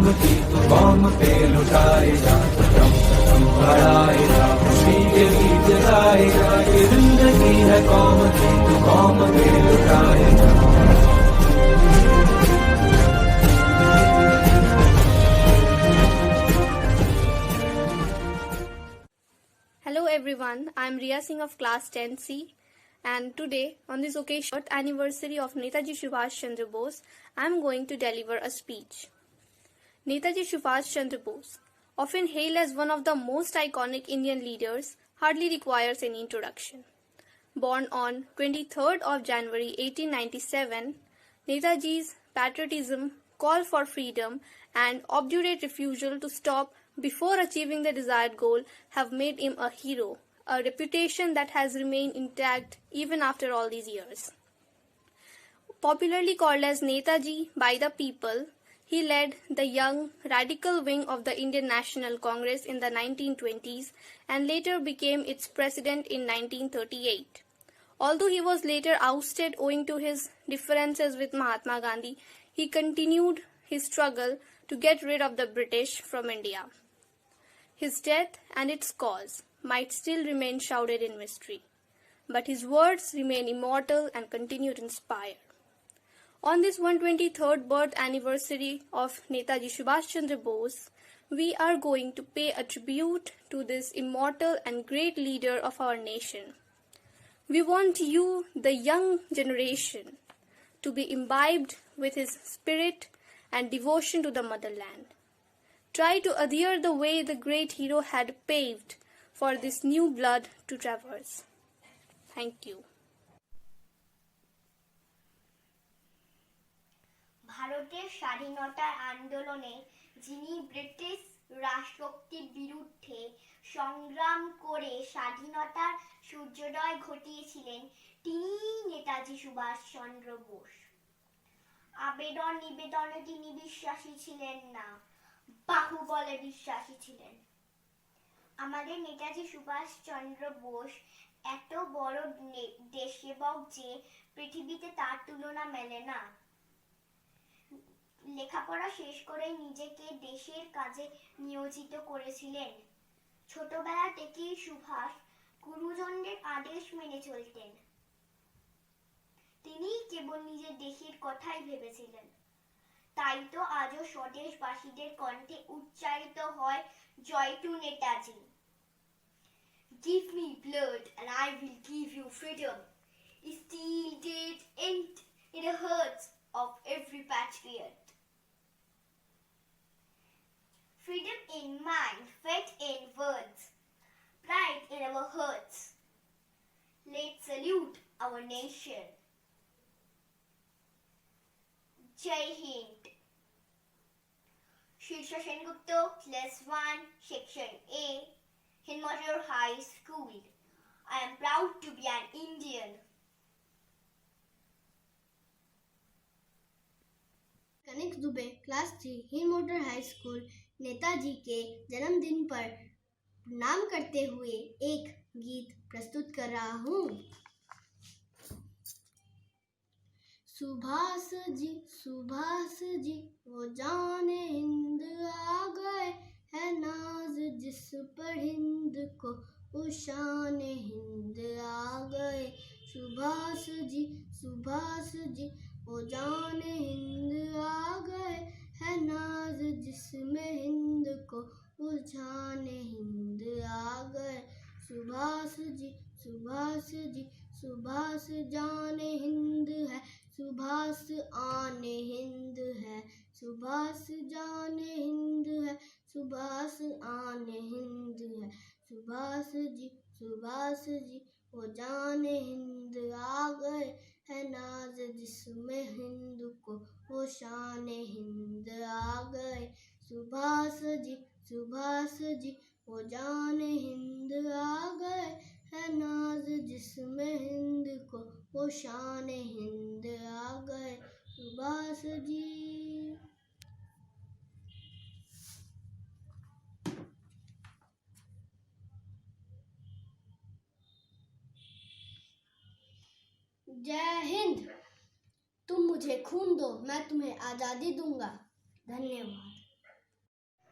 कौम की तू कौम पे लुटाएगा, कदम बढ़ाएगा, खुशी के गीत गाएगा। ये जिंदगी है कौम की तू कौम पे लुटाएगा। Hello everyone, I am Riya Singh of class 10C, and today on this occasion, anniversary of Netaji Subhash Chandra Bose, I am going to deliver a speech. Netaji Subhash Chandra Bose, often hailed as one of the most iconic Indian leaders, hardly requires any introduction. Born on 23rd of January 1897, Netaji's patriotism, call for freedom, and obdurate refusal to stop before achieving the desired goal have made him a hero, a reputation that has remained intact even after all these years. Popularly called as Netaji by the people, he led the young radical wing of the Indian National Congress in the 1920s and later became its president in 1938. Although he was later ousted owing to his differences with Mahatma Gandhi, he continued his struggle to get rid of the British from India. His death and its cause might still remain shrouded in mystery, but his words remain immortal and continue to inspire. On this 123rd birth anniversary of Netaji Subhash Chandra Bose, we are going to pay a tribute to this immortal and great leader of our nation. We want you, the young generation, to be imbibed with his spirit and devotion to the motherland. Try to adhere the way the great hero had paved for this new blood to traverse. Thank you. ভারতের স্বাধীনতার আন্দোলনে যিনি British রাজশক্তির বিরুদ্ধে সংগ্রাম করে স্বাধীনতার সূর্যোদয় ঘটিয়েছিলেন তিনি নেতাজি সুভাষ চন্দ্র বোস। আবেদন নিবেদনে তিনি বিশ্বাসী ছিলেন না, বাহুবলে বিশ্বাসী ছিলেন। আমাদের নেতাজি সুভাষ চন্দ্র বোস এত বড় দেশসেবক যে পৃথিবীতে তার তুলনা মেলে না। লেখাপড়া শেষ করে নিজেকে দেশের কাজে নিয়োজিত করেছিলেন। ছোটবেলা থেকেই সুভাষ গুরুজনদের আদেশ মেনে চলতেন। তিনি কেবল নিজের দেশের কথাই ভেবেছিলেন। তাই তো আজও স্বদেশবাসীদের কণ্ঠে উচ্চারিত হয় জয় to Netaji. Give me blood and I will give you freedom. Steel did end in the hearts of every patriot. Freedom in mind, faith in words, pride in our hearts. Let's salute our nation. Jai Hind. Shirsha Sengupta, Class 1, Section A, Hindmotor High School. I am proud to be an Indian. कनिक Dubey class 3 Hindmotor high school Netaji के जन्मदिन पर प्रणाम करते हुए एक गीत प्रस्तुत कर रहा हूँ। सुभाष जी वो जाने हिंद आ गए, है नाज जिस पर हिंद को वो शान हिंद आ गए। सुभाष जी वो जाने हिंद आ गए, है नाज जिसमें हिंद को वो जान हिंद आ गए। सुभाष जाने हिंद है, सुभाष आने हिंद है, सुभाष जाने हिंद है, सुभाष आने हिंद है। सुभाष जी वो जाने हिंद आ गए, है नाज जिसमें हिंद को वो शान हिंद आ गए। सुभाष जी वो जाने हिंद आ गए, है नाज जिसमें हिंद को वो शान हिंद आ गए। सुभाष जी। जय हिंद। तुम मुझे खून दो, मैं तुम्हें आज़ादी दूंगा। धन्यवाद।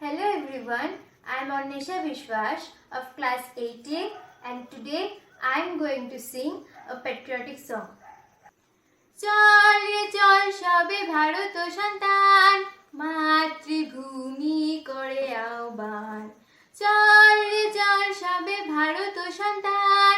Hello everyone, I am Ornesha Vishwas of class 8A and today I am going to sing a patriotic song. চল রে চল সবে ভারত সন্তান মাতৃভূমি করে আহ্বান চল রে চল সবে ভারত সন্তান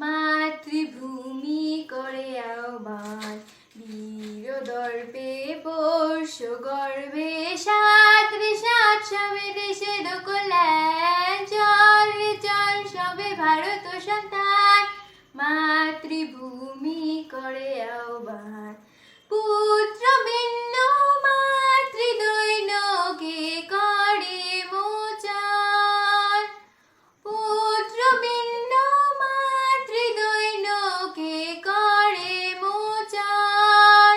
মাতৃভূমি করে আহ্বান বীর দর্পে পৌষ গর্বে সাত রে সাত সবে দেশের কল্যাণ চল রে চল সবে ভারত সন্তান মাতৃভূমি করে আহ্বান পুত্র ভিন্ন মাতৃদৈনকে করে মোচন পুত্র ভিন্ন মাতৃদৈনকে করে মোচন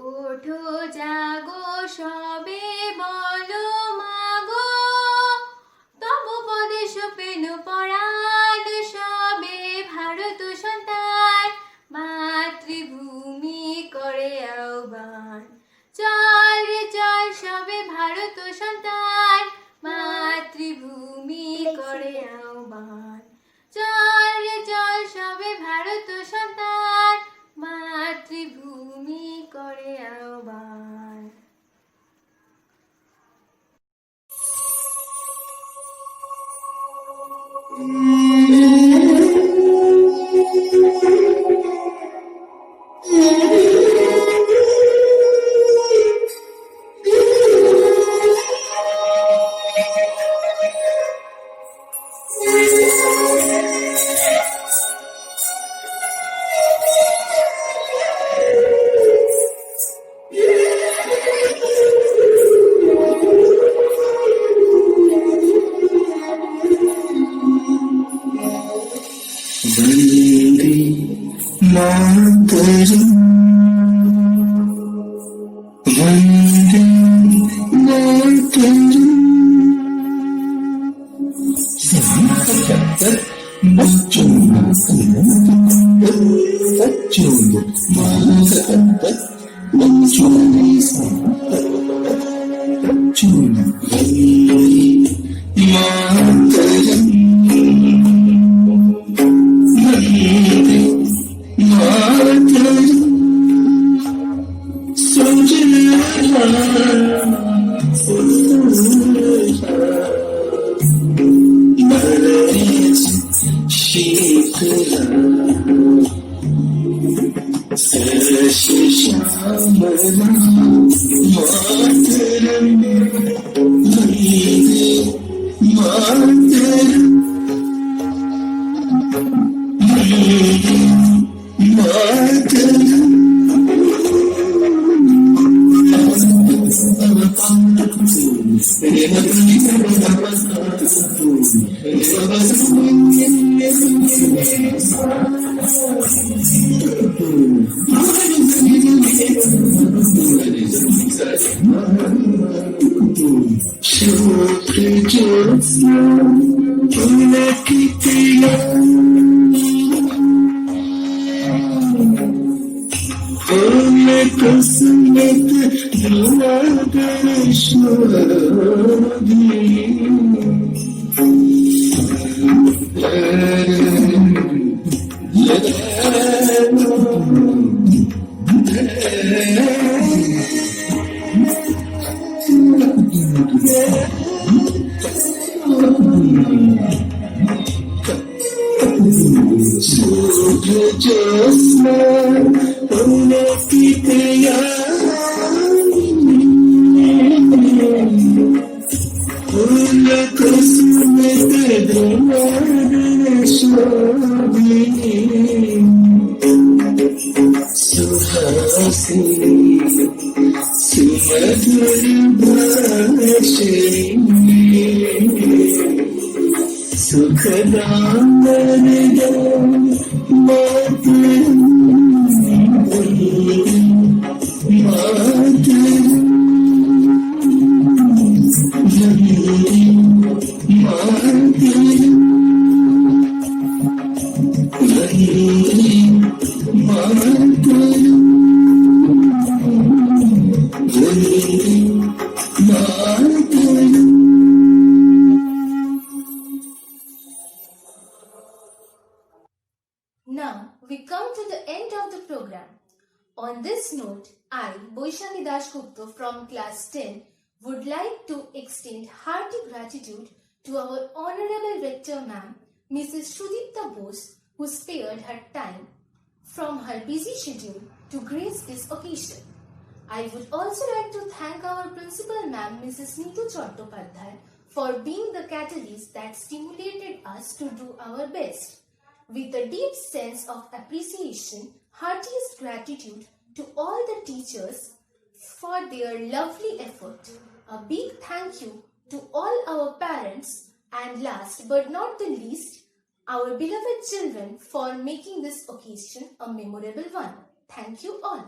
ওঠো জাগো সবে বলো মাগো তব পদে সোপেনু পরাণ সবে ভারত সন্তান মাতৃভূমি করে আহ্বান চল রে চল সবে ভারত সন্তান মাতৃভূমি করে আহ্বান চল রে চল সবে ভারত সন্তান মাতৃভূমি করে আহ্বান Vande Mataram Vande Mataram Thank you. Now we come to the end of the program. On this note, I, Boishani Dashgupta from class 10, would like to extend hearty gratitude to our Honorable Rector Ma'am, Mrs. Shrudipta Bose, who spared her time from her busy schedule to grace this occasion. I would also like to thank our Principal Ma'am, Mrs. Neetu Chattopadhyay, for being the catalyst that stimulated us to do our best. With a deep sense of appreciation, heartiest gratitude to all the teachers for their lovely effort. A big thank you to all our parents, and last but not the least, our beloved children for making this occasion a memorable one. Thank you all.